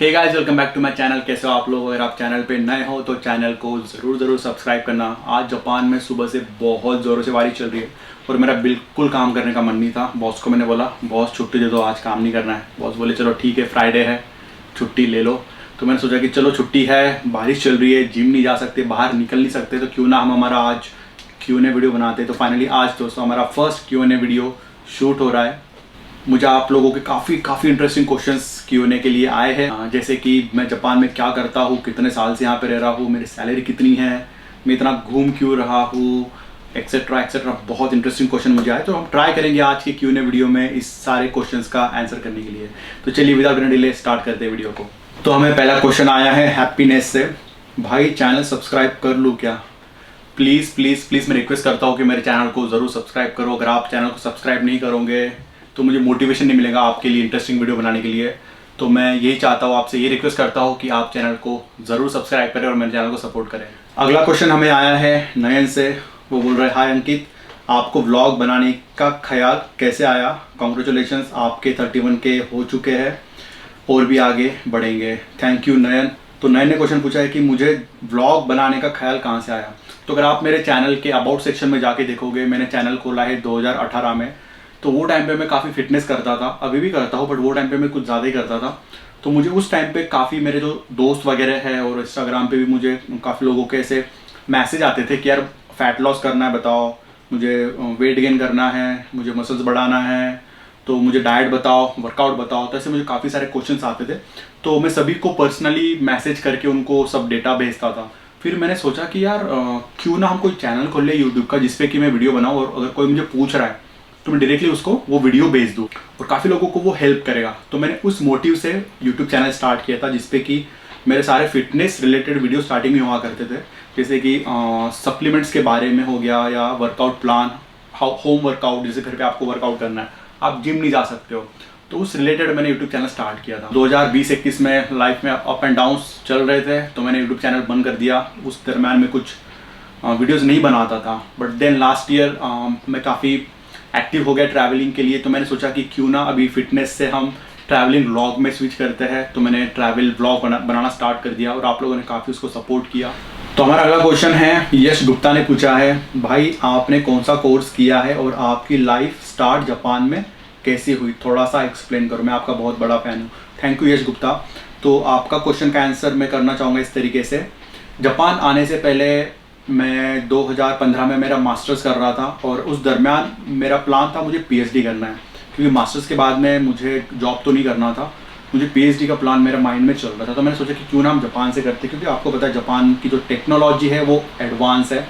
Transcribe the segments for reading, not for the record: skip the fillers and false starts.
Hey guys, welcome back to my channel. कैसे हो आप लोग? अगर आप चैनल पे नए हो तो चैनल को ज़रूर सब्सक्राइब करना। आज जापान में सुबह से बहुत ज़ोरों से बारिश चल रही है और मेरा बिल्कुल काम करने का मन नहीं था। बॉस को मैंने बोला, बॉस छुट्टी दे दो, आज काम नहीं करना है। बॉस बोले चलो ठीक है, फ्राइडे है, छुट्टी ले लो। तो मैंने सोचा कि चलो छुट्टी है, बारिश चल रही है, जिम नहीं जा सकते, बाहर निकल नहीं सकते, तो क्यों ना हम हमारा आज Q&A वीडियो बनाते। तो फाइनली आज दोस्तों हमारा फर्स्ट Q&A वीडियो शूट हो रहा है। मुझे आप लोगों के काफ़ी इंटरेस्टिंग क्वेश्चंस Q&A के लिए आए हैं, जैसे कि मैं जापान में क्या करता हूँ, कितने साल से यहाँ पे रह रहा हूँ, मेरी सैलरी कितनी है, मैं इतना घूम क्यों रहा हूँ, एक्सेट्रा एक्सेट्रा। बहुत इंटरेस्टिंग क्वेश्चन मुझे आए, तो हम ट्राई करेंगे आज के Q&A वीडियो में इस सारे क्वेश्चंस का आंसर करने के लिए। तो चलिए विदाउट एनी डिले स्टार्ट करते हैं वीडियो को। तो हमें पहला क्वेश्चन आया है हैप्पीनेस से। भाई चैनल सब्सक्राइब कर लूँ क्या? प्लीज़ प्लीज़ प्लीज़ मैं रिक्वेस्ट करता हूँ कि मेरे चैनल को ज़रूर सब्सक्राइब करो। अगर आप चैनल को सब्सक्राइब नहीं करोगे तो मुझे मोटिवेशन नहीं मिलेगा आपके लिए इंटरेस्टिंग वीडियो बनाने के लिए। तो मैं यही चाहता हूँ, आपसे ये रिक्वेस्ट करता हूँ कि आप चैनल को ज़रूर सब्सक्राइब करें और मेरे चैनल को सपोर्ट करें। अगला क्वेश्चन हमें आया है नयन से। वो बोल रहे हैं, हाय अंकित, आपको व्लॉग बनाने का ख्याल कैसे आया? कॉन्ग्रेचुलेशंस, आपके 31K हो चुके हैं और भी आगे बढ़ेंगे। थैंक यू नयन। तो नयन ने क्वेश्चन पूछा है कि मुझे व्लॉग बनाने का ख्याल कहाँ से आया। तो अगर आप मेरे चैनल के अबाउट सेक्शन में जाके देखोगे, मैंने चैनल खोला है 2018 में। तो वो टाइम पे मैं काफ़ी फिटनेस करता था, अभी भी करता हूँ, बट वो टाइम पे मैं कुछ ज़्यादा ही करता था। तो मुझे उस टाइम पे काफ़ी मेरे जो दोस्त वगैरह है और इंस्टाग्राम पे भी मुझे काफ़ी लोगों के ऐसे मैसेज आते थे कि यार फैट लॉस करना है बताओ, मुझे वेट गेन करना है, मुझे मसल्स बढ़ाना है, तो मुझे डाइट बताओ, वर्कआउट बताओ। तो ऐसे मुझे काफ़ी सारे क्वेश्चंस आते थे। तो मैं सभी को पर्सनली मैसेज करके उनको सब डेटा भेजता था। फिर मैंने सोचा कि यार क्यों ना हम कोई चैनल खोल ले यूट्यूब का, जिसपे कि मैं वीडियो बनाऊँ और अगर कोई मुझे पूछ रहा है तो मैं डायरेक्टली उसको वो वीडियो भेज दूँ और काफ़ी लोगों को वो हेल्प करेगा। तो मैंने उस मोटिव से यूट्यूब चैनल स्टार्ट किया था, जिसपे कि मेरे सारे फिटनेस रिलेटेड वीडियो स्टार्टिंग में हुआ करते थे, जैसे कि सप्लीमेंट्स के बारे में हो गया या वर्कआउट प्लान, होम वर्कआउट, जैसे घर पे आपको वर्कआउट करना है, आप जिम नहीं जा सकते हो, तो उस रिलेटेड मैंने यूट्यूब चैनल स्टार्ट किया था। 2020-21 में लाइफ में अप एंड डाउन्स चल रहे थे, तो मैंने यूट्यूब चैनल बंद कर दिया। उस दरम्यान में कुछ वीडियोज़ नहीं बनाता था, बट देन लास्ट ईयर मैं काफ़ी एक्टिव हो गया ट्रैवलिंग के लिए। तो मैंने सोचा कि क्यों ना अभी फिटनेस से हम ट्रैवलिंग व्लॉग में स्विच करते हैं। तो मैंने ट्रैवल व्लॉग बनाना स्टार्ट कर दिया और आप लोगों ने काफ़ी उसको सपोर्ट किया। तो हमारा अगला क्वेश्चन है, यश गुप्ता ने पूछा है, भाई आपने कौन सा कोर्स किया है और आपकी लाइफ स्टार्ट जापान में कैसी हुई? थोड़ा सा एक्सप्लेन करो, मैं आपका बहुत बड़ा फैन हूँ। थैंक यू यश गुप्ता। तो आपका क्वेश्चन का आंसर मैं करना चाहूँगा इस तरीके से। जापान आने से पहले मैं 2015 में मेरा मास्टर्स कर रहा था और उस दरमियान मेरा प्लान था मुझे पीएचडी करना है, क्योंकि मास्टर्स के बाद में मुझे जॉब तो नहीं करना था, मुझे पीएचडी का प्लान मेरे माइंड में चल रहा था। तो मैंने सोचा कि क्यों ना हम जापान से करते, क्योंकि आपको पता है जापान की जो टेक्नोलॉजी है वो एडवांस है।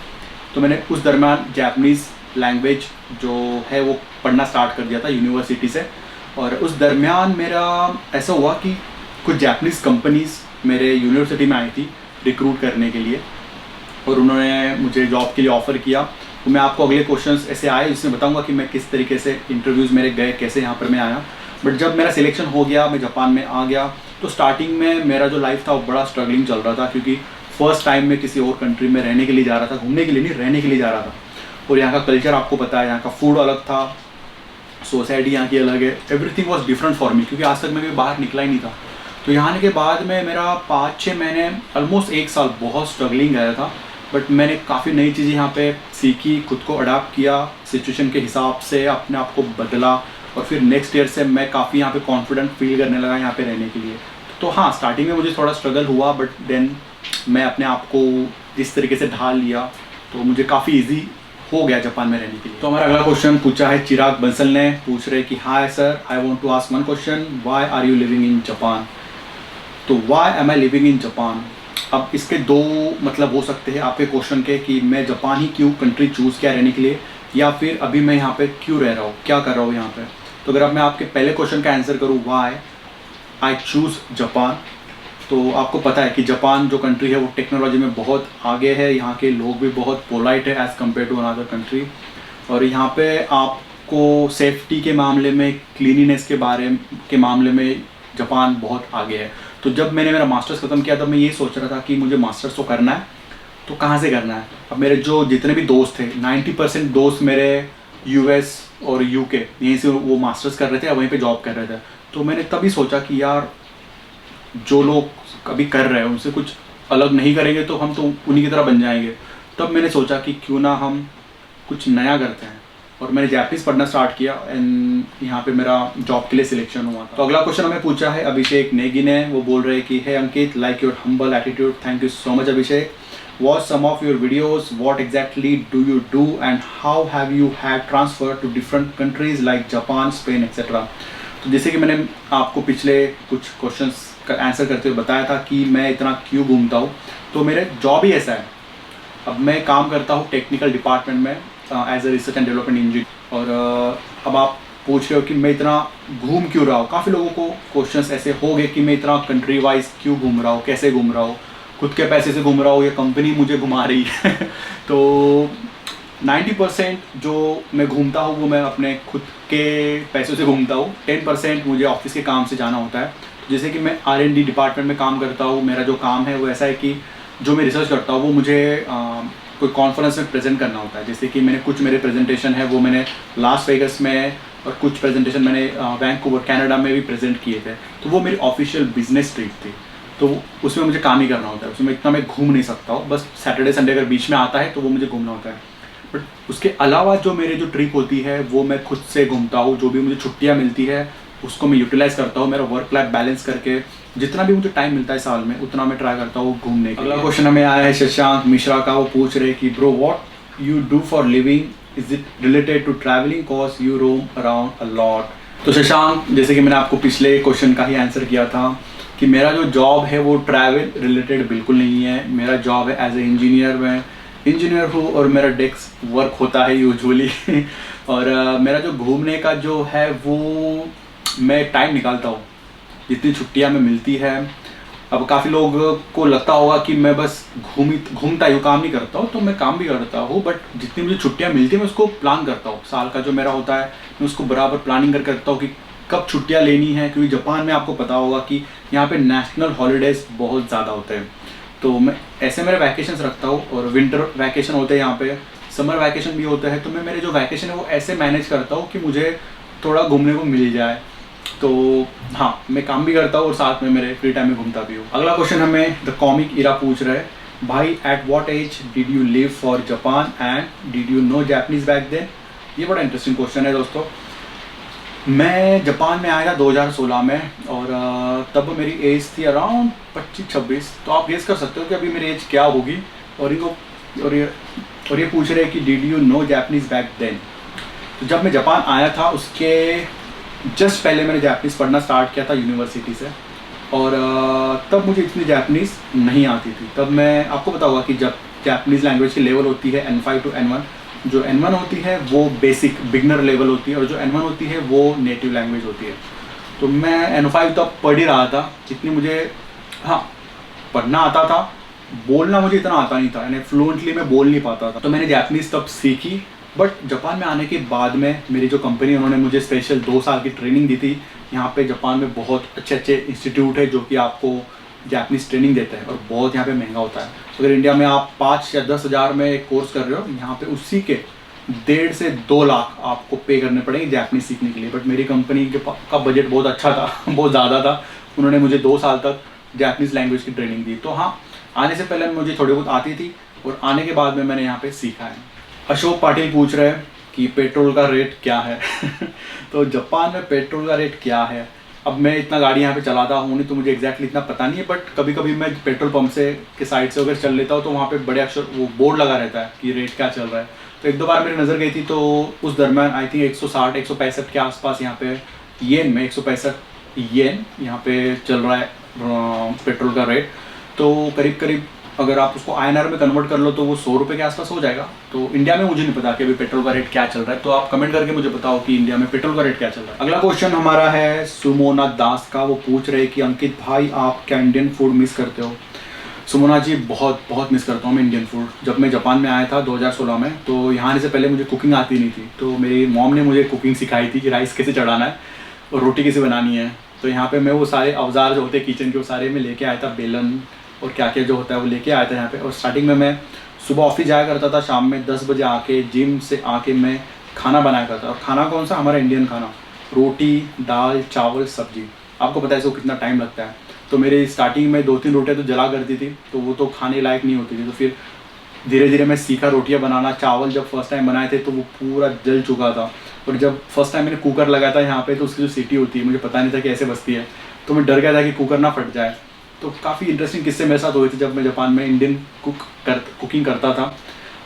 तो मैंने उस दरमियान जापानीज़ लैंग्वेज जो है वो पढ़ना स्टार्ट कर दिया था यूनिवर्सिटी से। और उस दरमियान मेरा ऐसा हुआ कि कुछ जापानीज़ कंपनीज़ मेरे यूनिवर्सिटी में आई थी रिक्रूट करने के लिए और उन्होंने मुझे जॉब के लिए ऑफ़र किया। तो मैं आपको अगले क्वेश्चंस ऐसे आए जिसमें बताऊंगा कि मैं किस तरीके से इंटरव्यूज़ मेरे गए, कैसे यहाँ पर मैं आया। बट जब मेरा सिलेक्शन हो गया, मैं जापान में आ गया, तो स्टार्टिंग में मेरा जो लाइफ था वो बड़ा स्ट्रगलिंग चल रहा था, क्योंकि फर्स्ट टाइम मैं किसी और कंट्री में रहने के लिए जा रहा था, घूमने के लिए नहीं, रहने के लिए जा रहा था। और यहाँ का कल्चर आपको पता है, यहाँ का फूड अलग था, सोसाइटी यहाँ की अलग है, everything was different for me, क्योंकि आज तक मैं बाहर निकला ही नहीं था। तो यहाँ आने के बाद में मेरा 5-6 महीने, ऑलमोस्ट 1 साल बहुत स्ट्रगलिंग गया था। बट मैंने काफ़ी नई चीज़ें यहाँ पे सीखी, खुद को अडाप्ट किया, सिचुएशन के हिसाब से अपने आप को बदला और फिर नेक्स्ट ईयर से मैं काफ़ी यहाँ पे कॉन्फिडेंट फील करने लगा यहाँ पे रहने के लिए। तो हाँ, स्टार्टिंग में मुझे थोड़ा स्ट्रगल हुआ, बट देन मैं अपने आप को जिस तरीके से ढाल लिया तो मुझे काफ़ी ईजी हो गया जापान में रहने के लिए। तो हमारा अगला क्वेश्चन पूछा है चिराग बंसल ने, पूछ रहे कि hi sir, I want to ask one question, why are you living in Japan? तो why am I living in Japan, अब इसके दो मतलब हो सकते हैं आपके क्वेश्चन के, कि मैं जापान ही क्यों कंट्री चूज़ किया रहने के लिए, या फिर अभी मैं यहाँ पे क्यों रह रहा हूँ, क्या कर रहा हूँ यहाँ पे। तो अगर अब मैं आपके पहले क्वेश्चन का आंसर करूँ, वाई आई चूज़ जापान, तो आपको पता है कि जापान जो कंट्री है वो टेक्नोलॉजी में बहुत आगे है, यहाँ के लोग भी बहुत पोलाइट है as compare to another country. और यहाँ पे आपको सेफ्टी के मामले में, क्लीनिनेस के मामले में जापान बहुत आगे है। तो जब मैंने मेरा मास्टर्स ख़त्म किया तब मैं ये सोच रहा था कि मुझे मास्टर्स तो करना है, तो कहाँ से करना है। अब मेरे जो जितने भी दोस्त थे, 90% दोस्त मेरे यूएस और यूके, यहीं से वो मास्टर्स कर रहे थे या वहीं पे जॉब कर रहे थे। तो मैंने तभी सोचा कि यार जो लोग अभी कर रहे हैं उनसे कुछ अलग नहीं करेंगे तो हम तो उन्हीं की तरह बन जाएंगे। तब मैंने सोचा कि क्यों ना हम कुछ नया करते हैं, और मैंने जापानीज़ पढ़ना स्टार्ट किया एंड यहाँ पे मेरा जॉब के लिए सिलेक्शन हुआ था। तो अगला क्वेश्चन हमें पूछा है अभिषेक नेगी ने। वो बोल रहे हैं कि hey Ankit, like your humble attitude, thank you so much Abhishek. Watch some of your videos, what exactly do you do and how have you had transfer to different countries like Japan, Spain etcetera. तो जैसे कि मैंने आपको पिछले कुछ questions का answer करते हुए बताया था कि मैं इतना क्यों घूमता हूँ, तो मेरे जॉब ही ऐसा है। अब मैं काम करता हूँ टेक्निकल डिपार्टमेंट में as a research and development engineer. और अब आप पूछ रहे हो कि मैं इतना घूम क्यों रहा हूँ। काफ़ी लोगों को क्वेश्चंस ऐसे हो गए कि मैं इतना कंट्री वाइज क्यों घूम रहा हूँ, कैसे घूम रहा हूँ, खुद के पैसे से घूम रहा हूँ या कंपनी मुझे घुमा रही है। तो 90% जो मैं घूमता हूँ वो मैं अपने खुद के पैसों से घूमता हूँ। 10% मुझे ऑफिस के काम से जाना होता है। जैसे कि मैं R&D डिपार्टमेंट में काम करता हूँ। मेरा जो काम है वो ऐसा है कि जो मैं रिसर्च करता हूँ वो मुझे कोई कॉन्फ्रेंस में प्रेजेंट करना होता है। जैसे कि मैंने कुछ मेरे प्रेजेंटेशन है वो मैंने लास वेगस में, और कुछ प्रेजेंटेशन मैंने वैंकूवर कनाडा में भी प्रेजेंट किए थे। तो वो मेरी ऑफिशियल बिजनेस ट्रिप थी, तो उसमें मुझे काम ही करना होता है। उसमें इतना मैं घूम नहीं सकता हूँ। बस सैटरडे संडे अगर बीच में आता है तो वो मुझे घूमना होता है। बट उसके अलावा जो मेरी जो ट्रिप होती है वो मैं खुद से घूमता हूँ। जो भी मुझे छुट्टियाँ मिलती है उसको मैं यूटिलाइज़ करता हूँ। मेरा वर्क लाइफ बैलेंस करके जितना भी मुझे टाइम मिलता है साल में उतना मैं ट्राई करता हूँ घूमने का। अगला क्वेश्चन हमें आया है शशांक मिश्रा का। वो पूछ रहे कि bro what you do for living, is it related to travelling cause you roam around a lot. तो शशांक, जैसे कि मैंने आपको पिछले क्वेश्चन का ही आंसर किया था कि मेरा जो जॉब है वो ट्रैवल रिलेटेड बिल्कुल नहीं है। मेरा जॉब है एज ए इंजीनियर। मैं इंजीनियर हूँ और मेरा डेस्क वर्क होता है यूजुअली। और मेरा जो घूमने का जो है वो मैं टाइम निकालता हूँ जितनी छुट्टियाँ में मिलती है। अब काफ़ी लोगों को लगता होगा कि मैं बस घूमता ही हूँ, काम नहीं करता हूँ। तो मैं काम भी करता हूँ, बट जितनी मुझे छुट्टियाँ मिलती है मैं उसको प्लान करता हूँ। साल का जो मेरा होता है मैं उसको बराबर प्लानिंग करके रखता हूँ कि कब छुट्टियाँ लेनी है। क्योंकि जापान में आपको पता होगा कि यहाँ पे नेशनल हॉलीडेज़ बहुत ज़्यादा होते हैं। तो मैं ऐसे मेरे वैकेशंस रखता हूँ। और विंटर वैकेशन होते हैं यहाँ पे, समर वैकेशन भी होता है। तो मैं मेरे जो वैकेशन है वो ऐसे मैनेज करता हूँ कि मुझे थोड़ा घूमने को मिल जाए। तो हाँ, मैं काम भी करता हूँ और साथ में मेरे फ्री टाइम में घूमता भी हूँ। अगला क्वेश्चन हमें द कॉमिक इरा पूछ रहे हैं, भाई at what age did you live for Japan and did you know Japanese back then. ये बड़ा इंटरेस्टिंग क्वेश्चन है दोस्तों। मैं जापान में आया था 2016 में, और तब मेरी एज थी अराउंड 25-26। तो आप गेस कर सकते हो कि अभी मेरी एज क्या होगी। और ये पूछ रहे हैं कि did you know Japanese back then. तो जब मैं जापान आया था उसके जस्ट पहले मैंने जापानीज़ पढ़ना स्टार्ट किया था यूनिवर्सिटी से। और तब मुझे इतनी जापानीज़ नहीं आती थी। तब मैं आपको बताऊंगा कि जब जापानीज़ लैंग्वेज की लेवल होती है N5 to N1, जो N1 होती है वो बेसिक बिगनर लेवल होती है, और जो N1 होती है वो नेटिव लैंग्वेज होती है। तो मैं N5 तब पढ़ ही रहा था। जितनी मुझे पढ़ना आता था, बोलना मुझे इतना आता नहीं था, यानी फ्लुएंटली मैं बोल नहीं पाता था। तो मैंने जापानीज़ तब सीखी। बट जापान में आने के बाद में मेरी जो कंपनी उन्होंने मुझे स्पेशल 2 साल की ट्रेनिंग दी थी। यहाँ पे जापान में बहुत अच्छे इंस्टीट्यूट है जो कि आपको जापानीज़ ट्रेनिंग देते हैं, और बहुत यहाँ पे महंगा होता है। अगर इंडिया में आप 5 या 10 हज़ार में एक कोर्स कर रहे हो, यहाँ पे उसी के 1.5 से 2 लाख आपको पे करने पड़ेंगे जापानीज़ सीखने के लिए। बट मेरी कंपनी का बजट बहुत अच्छा था, बहुत ज़्यादा था। उन्होंने मुझे 2 साल तक जापानीज़ लैंग्वेज की ट्रेनिंग दी। तो हाँ, आने से पहले मुझे थोड़ी बहुत आती थी, और आने के बाद में मैंने यहाँ पे सीखा है। अशोक पाटिल पूछ रहे हैं कि पेट्रोल का रेट क्या है। तो जापान में पेट्रोल का रेट क्या है, अब मैं इतना गाड़ी यहाँ पे चलाता हूँ नहीं तो मुझे एग्जैक्टली इतना पता नहीं है। बट कभी कभी मैं पेट्रोल पंप से के साइड से अगर चल लेता हूँ तो वहाँ पे बड़े अक्षर वो बोर्ड लगा रहता है कि रेट क्या चल रहा है। तो 1-2 बार मेरी नज़र गई थी, तो उस दरम्यान आई थिंक 160-165 के आसपास यहाँ पे येन में 165 येन यहाँ पे चल रहा है पेट्रोल का रेट। तो करीब करीब अगर आप उसको INR में कन्वर्ट कर लो तो वो 100 रुपये के आसपास हो जाएगा। तो इंडिया में मुझे नहीं पता कि अभी पेट्रोल का रेट क्या चल रहा है। तो आप कमेंट करके मुझे बताओ कि इंडिया में पेट्रोल का रेट क्या चल रहा है। अगला क्वेश्चन हमारा है सुमोना दास का। वो पूछ रहे हैं कि अंकित भाई आप क्या इंडियन फूड मिस करते हो। सुमोना जी, बहुत बहुत मिस करता हूँ मैं इंडियन फूड। जब मैं जापान में आया था 2016 में, तो यहाँ आने से पहले मुझे कुकिंग आती नहीं थी। तो मेरी मॉम ने मुझे कुकिंग सिखाई थी कि राइस कैसे चढ़ाना है और रोटी कैसे बनानी है। तो यहाँ पे मैं वो सारे औजार जो होते हैं किचन के वो सारे मैं लेके आया था, बेलन और क्या क्या जो होता है वो लेके आया था यहाँ पे। और स्टार्टिंग में मैं सुबह ऑफिस जाया करता था, शाम में 10 बजे आके जिम से आके मैं खाना बनाया करता। और खाना कौन सा, हमारा इंडियन खाना, रोटी दाल चावल सब्जी। आपको पता है इसको कितना टाइम लगता है। तो मेरी स्टार्टिंग में 2-3 रोटियाँ तो जला करती थी, तो वो तो खाने लायक नहीं होती थी। तो फिर धीरे धीरे मैं सीखा रोटियाँ बनाना। चावल जब फर्स्ट टाइम बनाए थे तो वो पूरा जल चुका था, और जब फर्स्ट टाइम मैंने कुकर लगाया था यहाँ पे, तो उसकी जो सीटी होती है मुझे पता नहीं था कि ऐसे बजती है, तो मैं डर गया था कि कुकर ना फट जाए। तो काफ़ी इंटरेस्टिंग किस्से मेरे साथ हुए थे जब मैं जापान में इंडियन कुकिंग करता था।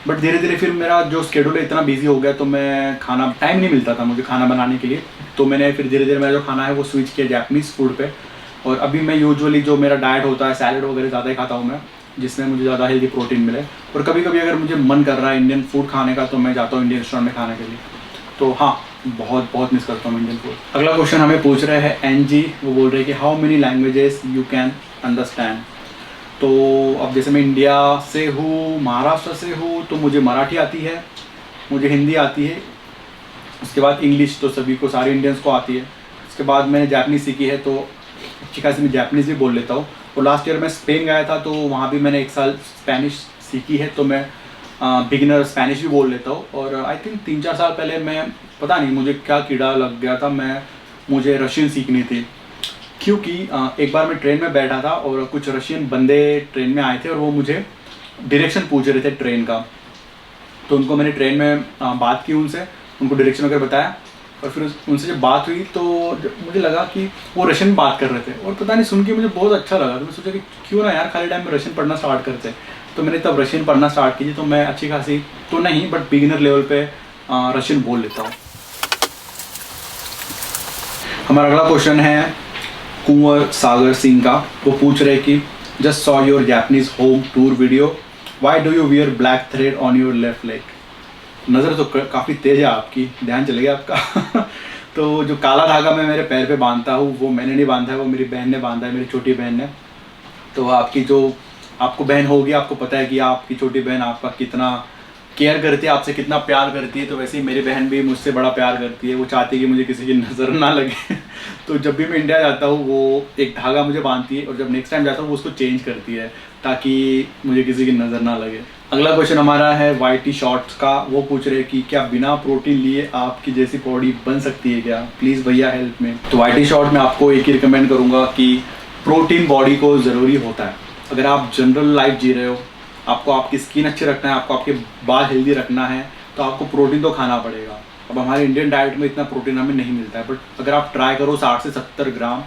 बट धीरे धीरे फिर मेरा जो स्केड्यूल है इतना बिजी हो गया, तो मैं खाना टाइम नहीं मिलता था मुझे खाना बनाने के लिए। तो मैंने फिर धीरे धीरे मेरा जो खाना है वो स्विच किया जापानीज़ फूड पे। और अभी मैं यूजुअली जो मेरा डाइट होता है, सैलड वगैरह ज़्यादा ही खाता हूँ मैं, जिसमें मुझे ज़्यादा हेल्दी प्रोटीन मिले। और कभी कभी अगर मुझे मन कर रहा है इंडियन फूड खाने का, तो मैं जाता हूँ इंडियन रेस्टोरेंट में खाने के लिए। तो हाँ, बहुत बहुत मिस करता हूँ इंडियन फूड। अगला क्वेश्चन हमें पूछ रहे हैं एनजी। वो बोल रहे हैं कि how many languages you can understand. तो अब जैसे मैं इंडिया से हूँ, महाराष्ट्र से हूँ, तो मुझे मराठी आती है, मुझे हिंदी आती है, उसके बाद इंग्लिश तो सभी को, सारे इंडियंस को आती है। उसके बाद मैंने जापानीज़ सीखी है, तो अच्छी खासी मैं जापानीज़ भी बोल लेता हूँ। और लास्ट ईयर मैं स्पेन गया था, तो वहाँ भी मैंने 1 साल स्पेनिश सीखी है, तो मैं बिगिनर स्पेनिश भी बोल लेता हूँ। और आई थिंक 3-4 साल पहले मैं, पता नहीं मुझे क्या कीड़ा लग गया था, मुझे रशियन सीखनी थी। क्योंकि एक बार मैं ट्रेन में बैठा था और कुछ रशियन बंदे ट्रेन में आए थे, और वो मुझे डायरेक्शन पूछ रहे थे ट्रेन का। तो उनको मैंने ट्रेन में बात की उनसे, उनको डायरेक्शन वगैरह बताया। और फिर उनसे जब बात हुई तो मुझे लगा कि वो रशियन में बात कर रहे थे, और पता नहीं सुन के मुझे बहुत अच्छा लगा। तो मैं सोचा कि क्यों ना यार खाली टाइम में रशियन पढ़ना स्टार्ट करते। तो मैंने तब रशियन पढ़ना स्टार्ट की थी। तो मैं अच्छी खासी तो नहीं, बट बिगिनर लेवल पे रशियन बोल लेता हूँ। हमारा अगला क्वेश्चन है कुंवर सागर सिंह का। वो पूछ रहे कि just saw your Japanese home tour video, why do you wear black thread on your left leg. नज़र तो काफ़ी तेज़ है आपकी, ध्यान चले गया आपका। तो जो काला धागा मैं मेरे पैर पे बांधता हूँ, वो मैंने नहीं बांधा है, वो मेरी बहन ने बांधा है, मेरी छोटी बहन ने। तो आपको बहन होगी, आपको पता है कि आपकी छोटी बहन आपका कितना केयर करती है, आपसे कितना प्यार करती है। तो वैसे ही मेरी बहन भी मुझसे बड़ा प्यार करती है, वो चाहती है कि मुझे किसी की नज़र ना लगे। तो जब भी मैं इंडिया जाता हूँ, वो एक धागा मुझे बांधती है, और जब नेक्स्ट टाइम जाता हूँ वो उसको चेंज करती है, ताकि मुझे किसी की नज़र ना लगे। अगला क्वेश्चन हमारा है वाईटी शॉर्ट्स का। वो पूछ रहे हैं कि क्या बिना प्रोटीन लिए आपकी जैसी बॉडी बन सकती है क्या, प्लीज़ भैया हेल्प में। तो वाईटी शॉर्ट में आपको एक ही रिकमेंड करूँगा कि प्रोटीन बॉडी को ज़रूरी होता है। अगर आप जनरल लाइफ जी रहे हो, आपको आपकी स्किन अच्छी रखना है, आपको आपके बाल हेल्दी रखना है, तो आपको प्रोटीन तो खाना पड़ेगा। अब हमारे इंडियन डाइट में इतना प्रोटीन हमें नहीं मिलता है, बट अगर आप ट्राई करो 60 से 70 ग्राम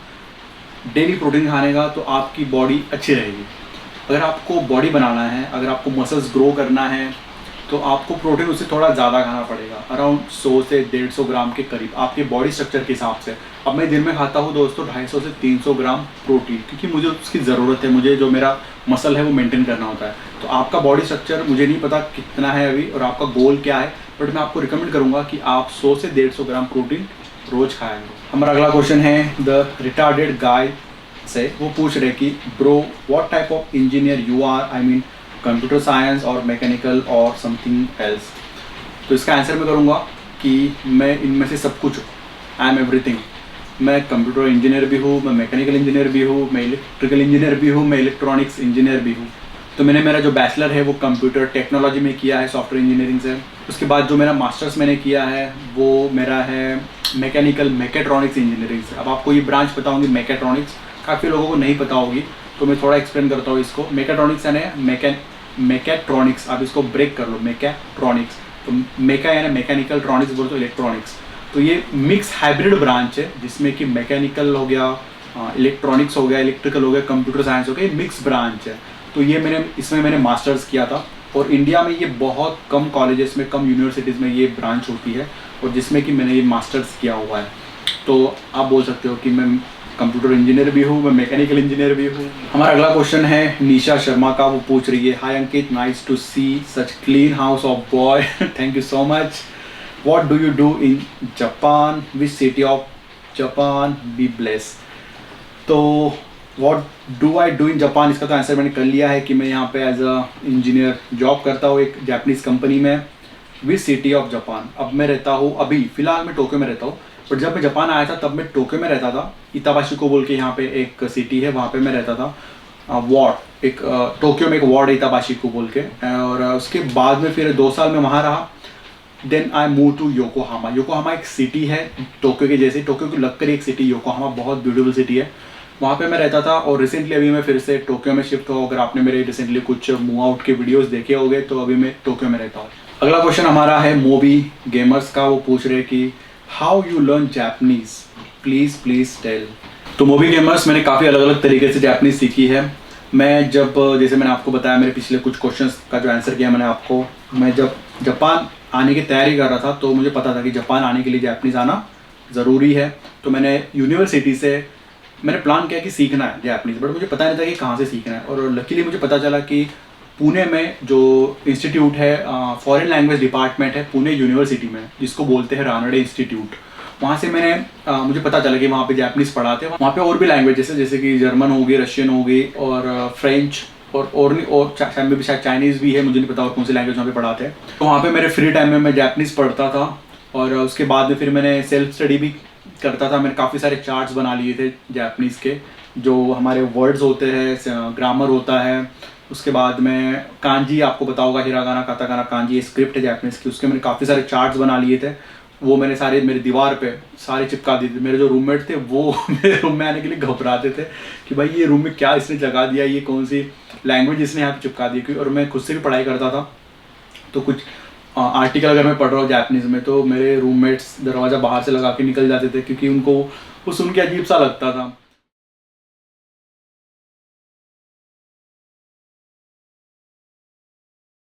डेली प्रोटीन खाने का, तो आपकी बॉडी अच्छी रहेगी। अगर आपको बॉडी बनाना है, अगर आपको मसल्स ग्रो करना है, तो आपको प्रोटीन उससे थोड़ा ज़्यादा खाना पड़ेगा, अराउंड 100 से 150 ग्राम के करीब आपके बॉडी स्ट्रक्चर के हिसाब से। अब मैं दिन में खाता हूँ दोस्तों 250 से 300 ग्राम प्रोटीन, क्योंकि मुझे उसकी ज़रूरत है, मुझे जो मेरा मसल है वो मेंटेन करना होता है। तो आपका बॉडी स्ट्रक्चर मुझे नहीं पता कितना है अभी, और आपका गोल क्या है, बट मैं आपको रिकमेंड करूँगा कि आप 100 से 150 ग्राम प्रोटीन रोज़ खाया करो। हमारा अगला क्वेश्चन है द रिटार्डेड गाय से। वो पूछ रहे कि bro what type of engineer you are, I mean computer science और मैकेनिकल और समथिंग एल्स। तो इसका आंसर मैं करूँगा कि मैं इनमें से सब कुछ हूँ, आई एम एवरीथिंग। मैं कंप्यूटर इंजीनियर भी हूँ, मैं मैकेनिकल इंजीनियर भी हूँ, मैं इलेक्ट्रिकल इंजीनियर भी हूँ, मैं इलेक्ट्रॉनिक्स इंजीनियर भी हूँ। तो मैंने मेरा जो बैचलर है वो कंप्यूटर टेक्नोलॉजी में किया है, सॉफ्टवेयर इंजीनियरिंग से। उसके बाद जो मेरा मास्टर्स मैंने किया है वो मेरा है मैकेनिकल मैकेट्रॉनिक्स इंजीनियरिंग से। अब आपको ये ब्रांच पता होंगी मैकेट्रॉनिक्स, काफ़ी लोगों को नहीं पता होगी, तो मैं थोड़ा एक्सप्लेन करता हूँ इसको। मैकेट्रॉनिक्स यानी मैकेट्रॉनिक्स, आप इसको ब्रेक कर लो, मैकेट्रॉनिक्स। तो मैका यानी मैकेनिकल, ट्रॉनिक्स बोलो तो इलेक्ट्रॉनिक्स। तो ये मिक्स हाइब्रिड ब्रांच है, जिसमें कि मैकेनिकल हो गया, इलेक्ट्रॉनिक्स हो गया, इलेक्ट्रिकल हो गया, कंप्यूटर साइंस हो गया, मिक्स ब्रांच है। तो ये इसमें मैंने मास्टर्स किया था, और इंडिया में ये बहुत कम कॉलेजेस में, कम यूनिवर्सिटीज़ में ये ब्रांच होती है, और जिसमें कि मैंने ये मास्टर्स किया हुआ है। तो आप बोल सकते हो कि मैं कंप्यूटर इंजीनियर भी हूँ, मैं मैकेनिकल इंजीनियर भी हूँ। हमारा अगला क्वेश्चन है निशा शर्मा का। वो पूछ रही है hi Ankit, nice to see such clean house of boy, thank you so much. What do you do in Japan, which city of Japan, be bless. तो what do I do in Japan, इसका तो answer मैंने कर लिया है कि मैं यहाँ पे एज अ इंजीनियर जॉब करता हूँ एक जापानीज़ कंपनी में। विच सिटी ऑफ जापान, अब मैं रहता हूँ, अभी फ़िलहाल मैं टोक्यो में रहता हूँ, बट जब मैं जापान आया था तब मैं टोक्यो में रहता था। इताबाशी को बोल के यहाँ पे एक सिटी है, वहाँ पे मैं रहता था। वार्ड एक टोक्यो में एक वार्ड है इताबाशी को बोल के, और उसके बाद में फिर 2 साल में वहाँ रहा। Then I move to Yokohama. Yokohama एक सिटी है टोक्यो के जैसे, टोक्यो की लगकर एक सिटी योकोहामा, बहुत ब्यूटीफुल सिटी है। वहाँ पे मैं रहता था। और रिसेंटली अभी मैं फिर से टोक्यो में शिफ्ट हुआ। अगर आपने मेरे रिसेंटली कुछ मूव आउट के वीडियोस देखे होंगे तो अभी मैं टोक्यो में रहता हूँ। अगला क्वेश्चन हमारा है मोबी गेमर्स का। वो पूछ रहे कि how you learn Japanese, please tell. तो मोबी गेमर्स, मैंने काफ़ी अलग अलग तरीके से जापनीज सीखी है। मैं जब, जैसे मैंने आपको बताया मेरे पिछले कुछ क्वेश्चंस का जो आंसर किया मैंने आपको, मैं जब जापान आने की तैयारी कर रहा था तो मुझे पता था कि जापान आने के लिए जापनीज़ आना ज़रूरी है। तो मैंने यूनिवर्सिटी से मैंने प्लान किया कि सीखना है जापनीज़, बट मुझे पता नहीं था कि कहाँ से सीखना है। और लकीली मुझे पता चला कि पुणे में जो इंस्टीट्यूट है, फॉरेन लैंग्वेज डिपार्टमेंट है पुणे यूनिवर्सिटी में, जिसको बोलते हैं रानडे इंस्टीट्यूट, वहाँ से मैंने मुझे पता चला कि वहाँ पे जापनीज़ पढ़ाते हैं। वहाँ पे और भी लैंग्वेज जैसे कि जर्मन होगी, रशियन होगी और फ्रेंच और शायद चाइनीज़ भी है, मुझे नहीं पता और कौन सी लैंग्वेज वहाँ पे पढ़ाते हैं। तो वहाँ पे मेरे फ्री टाइम में मैं जापनीज़ पढ़ता था। और उसके बाद में फिर मैंने सेल्फ स्टडी भी करता था। मैंने काफ़ी सारे चार्ट्स बना लिए थे जापनीज़ के, जो हमारे वर्ड्स होते हैं, ग्रामर होता है। उसके बाद में कांजी, आपको पता होगा हिरागाना काताकाना कांजी, ये स्क्रिप्ट है जापनीज़ की, उसके मैंने काफ़ी सारे चार्ट्स बना लिए थे। वो मैंने सारे मेरे दीवार पे सारे चिपका दिए थे। मेरे जो रूममेट थे वो मेरे रूम में आने के लिए घबराते थे कि भाई ये रूम में क्या इसने जगा दिया, ये कौन सी लैंग्वेज इसने यहाँ पे चिपका दी। और मैं खुद से भी पढ़ाई करता था, तो कुछ आर्टिकल अगर मैं पढ़ रहा हूँ जापनीज़ में तो मेरे रूममेट्स दरवाज़ा बाहर से लगा के निकल जाते थे, क्योंकि उनको वो सुन के अजीब सा लगता था।